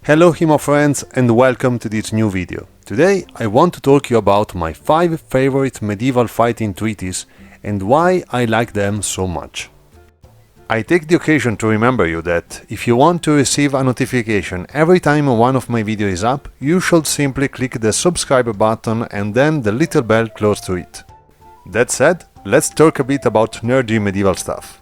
Hello HEMA friends and welcome to this new video. Today I want to talk to you about my 5 favorite medieval fighting treaties and why I like them so much. I take the occasion to remember you that if you want to receive a notification every time one of my videos is up, you should simply click the subscribe button and then the little bell close to it. That said, let's talk a bit about nerdy medieval stuff.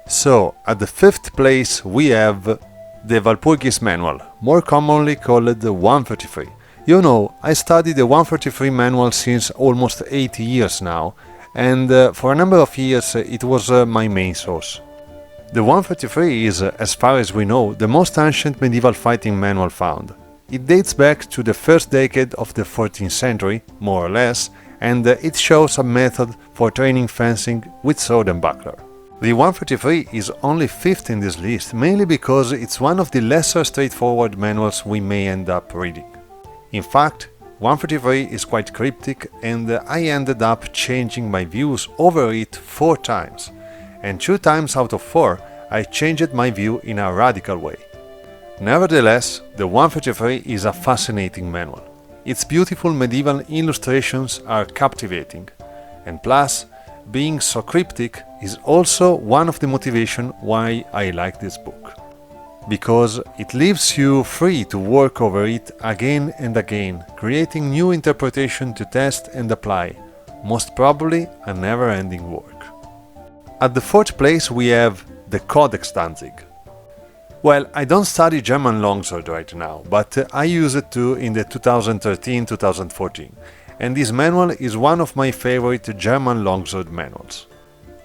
So, at the 5th place we have the Val Pocus manual, more commonly called the 133. You know, I studied the 133 manual since almost 8 years now, and for a number of years it was my main source. The 133 is, as far as we know, the most ancient medieval fighting manual found. It dates back to the first decade of the 14th century, more or less, and it shows a method for training fencing with sword and buckler. The 133 is only 5th in this list, mainly because it's one of the lesser straightforward manuals we may end up reading. In fact, 133 is quite cryptic and I ended up changing my views over it 4 times. And 2 times out of 4 I changed my view in a radical way. Nevertheless, the 133 is a fascinating manual. Its beautiful medieval illustrations are captivating, and plus, being so cryptic is also one of the motivations why I like this book. Because it leaves you free to work over it again and again, creating new interpretation to test and apply, most probably a never-ending work. At the 4th place we have the Codex Tanzic. Well, I don't study German longsword right now, but I used it to in the 2013-2014. And this manual is one of my favorite German longsword manuals.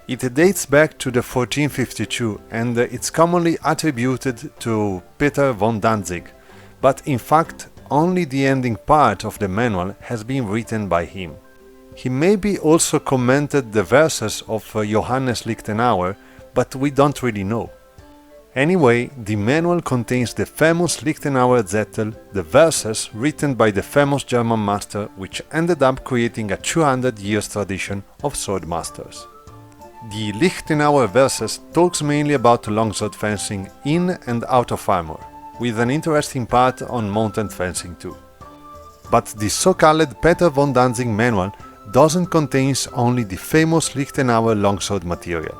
It dates back to the 1452 and it's commonly attributed to Peter von Danzig, but in fact only the ending part of the manual has been written by him. He maybe also commented the verses of Johannes Lichtenauer, but we don't really know. Anyway, the manual contains the famous Lichtenauer Zettel, the verses written by the famous German master, which ended up creating a 200 years tradition of sword masters. The Lichtenauer verses talks mainly about longsword fencing in and out of armor, with an interesting part on mounted fencing too. But the so-called Peter von Danzig manual doesn't contain only the famous Lichtenauer longsword material.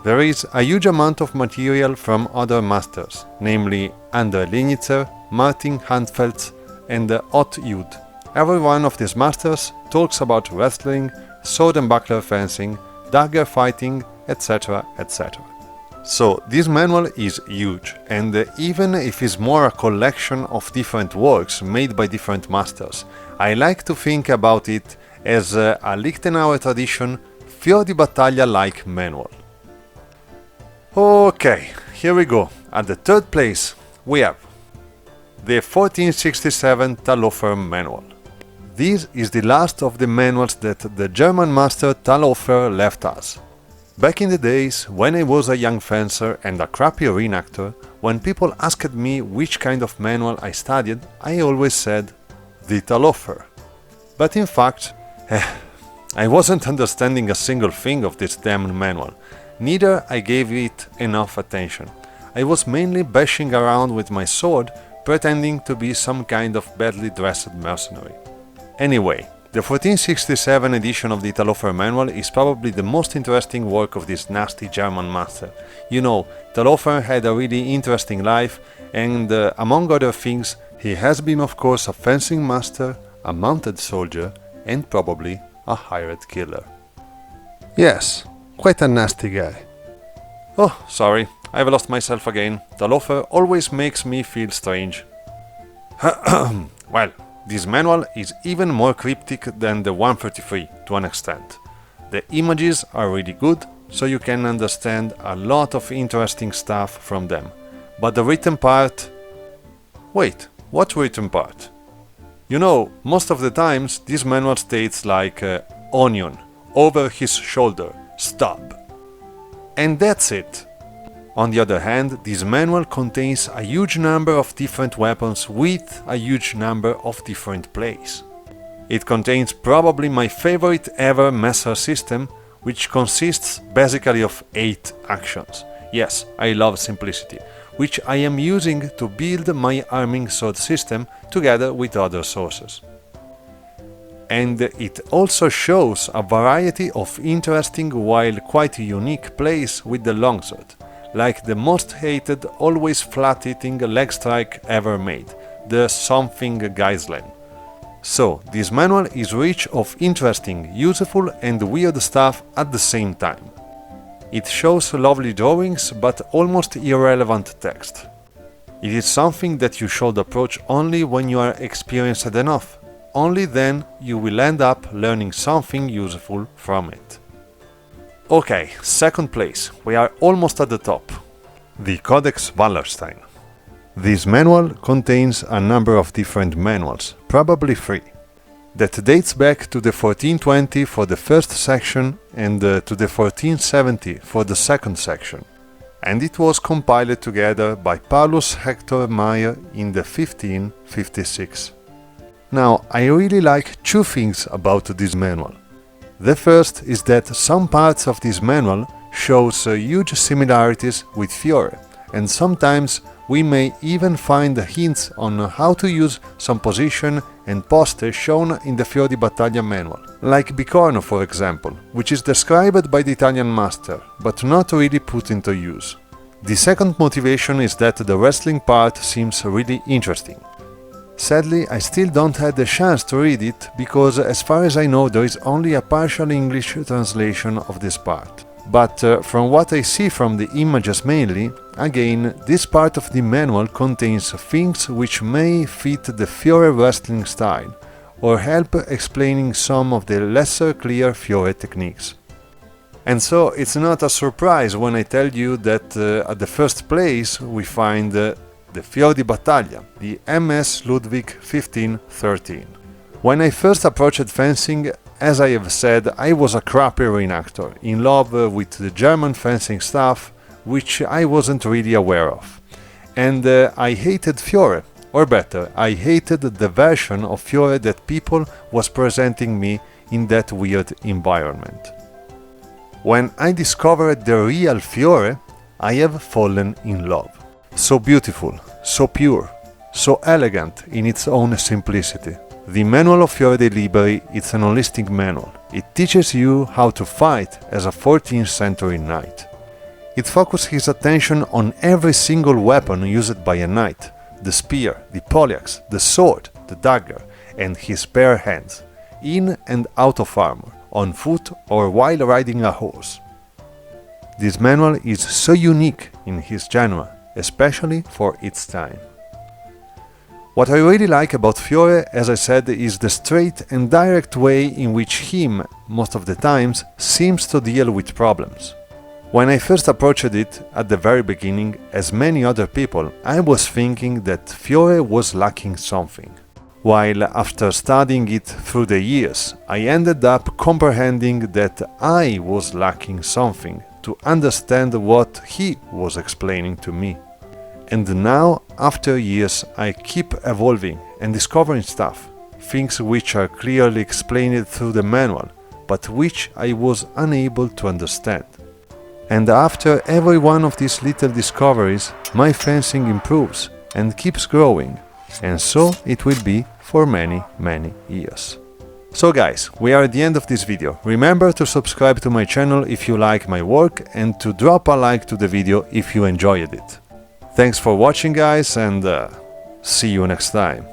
There is a huge amount of material from other masters, namely Andre Lenitzer, Martin Handfeld and Ott Jud. Every one of these masters talks about wrestling, sword and buckler fencing, dagger fighting, etc. etc. So this manual is huge, and even if it's more a collection of different works made by different masters, I like to think about it as a Lichtenauer tradition Fior di Battaglia-like manual. Okay, here we go. At the 3rd place we have the 1467 Talofa manual. This is the last of the manuals that the German master Talofa left us. Back in the days when I was a young fencer and a crappy reenactor, when people asked me which kind of manual I studied, I always said the Talofa. But in fact, I wasn't understanding a single thing of this damn manual. Neither I gave it enough attention. I was mainly bashing around with my sword, pretending to be some kind of badly dressed mercenary. Anyway, the 1467 edition of the Talofa manual is probably the most interesting work of this nasty German master. You know, Talofa had a really interesting life and, among other things, he has been of course a fencing master, a mounted soldier and probably a hired killer. Yes, quite a nasty guy. Oh, sorry, I've lost myself again. Talofa always makes me feel strange. Well, this manual is even more cryptic than the 133 to an extent. The images are really good, so you can understand a lot of interesting stuff from them. But the written part... Wait, what written part? You know, most of the times this manual states like onion, over his shoulder, stab. And that's it. On the other hand, this manual contains a huge number of different weapons with a huge number of different plays. It contains probably my favorite ever Messer system, which consists basically of 8 actions. Yes, I love simplicity, which I am using to build my arming sword system together with other sources. And it also shows a variety of interesting while quite unique plays with the longsword, like the most hated, always flat-hitting leg strike ever made, the Something Geislen. So, this manual is rich of interesting, useful and weird stuff at the same time. It shows lovely drawings but almost irrelevant text. It is something that you should approach only when you are experienced enough. Only then you will end up learning something useful from it. Okay, second place, we are almost at the top. The Codex Palestine. This manual contains a number of different manuals, probably 3, that dates back to the 1420 for the first section and to the 1470 for the second section, and it was compiled together by Paulus Hector Meyer in the 1556. Now, I really like 2 things about this manual. The first is that some parts of this manual shows huge similarities with Fiore, and sometimes we may even find hints on how to use some position and poste shown in the Fiore Battaglia manual, like Bicorno for example, which is described by the Italian master, but not really put into use. The second motivation is that the wrestling part seems really interesting. Sadly, I still don't have the chance to read it, because as far as I know there is only a partial English translation of this part. But from what I see from the images mainly, again, this part of the manual contains things which may fit the Fiore wrestling style, or help explaining some of the lesser clear Fiore techniques. And so it's not a surprise when I tell you that at the first place we find the Fiore di Battaglia, the MS Ludwig 1513. When I first approached fencing, as I have said, I was a crappy reenactor, in love with the German fencing stuff, which I wasn't really aware of. And I hated Fiore, or better, I hated the version of Fiore that people was presenting me in that weird environment. When I discovered the real Fiore, I have fallen in love. So beautiful, so pure, so elegant in its own simplicity. The Manual of Fiore dei Liberi is an holistic manual. It teaches you how to fight as a 14th century knight. It focuses his attention on every single weapon used by a knight: the spear, the poleaxe, the sword, the dagger, and his bare hands, in and out of armor, on foot or while riding a horse. This manual is so unique in his genre, especially for its time. What I really like about Fiore, as I said, is the straight and direct way in which him, most of the times, seems to deal with problems. When I first approached it, at the very beginning, as many other people, I was thinking that Fiore was lacking something. While after studying it through the years, I ended up comprehending that I was lacking something to understand what he was explaining to me. And now, after years, I keep evolving and discovering stuff, things which are clearly explained through the manual, but which I was unable to understand. And after every one of these little discoveries, my fencing improves and keeps growing, and so it will be for many, many years. So guys, we are at the end of this video. Remember to subscribe to my channel if you like my work, and to drop a like to the video if you enjoyed it. Thanks for watching guys, and see you next time.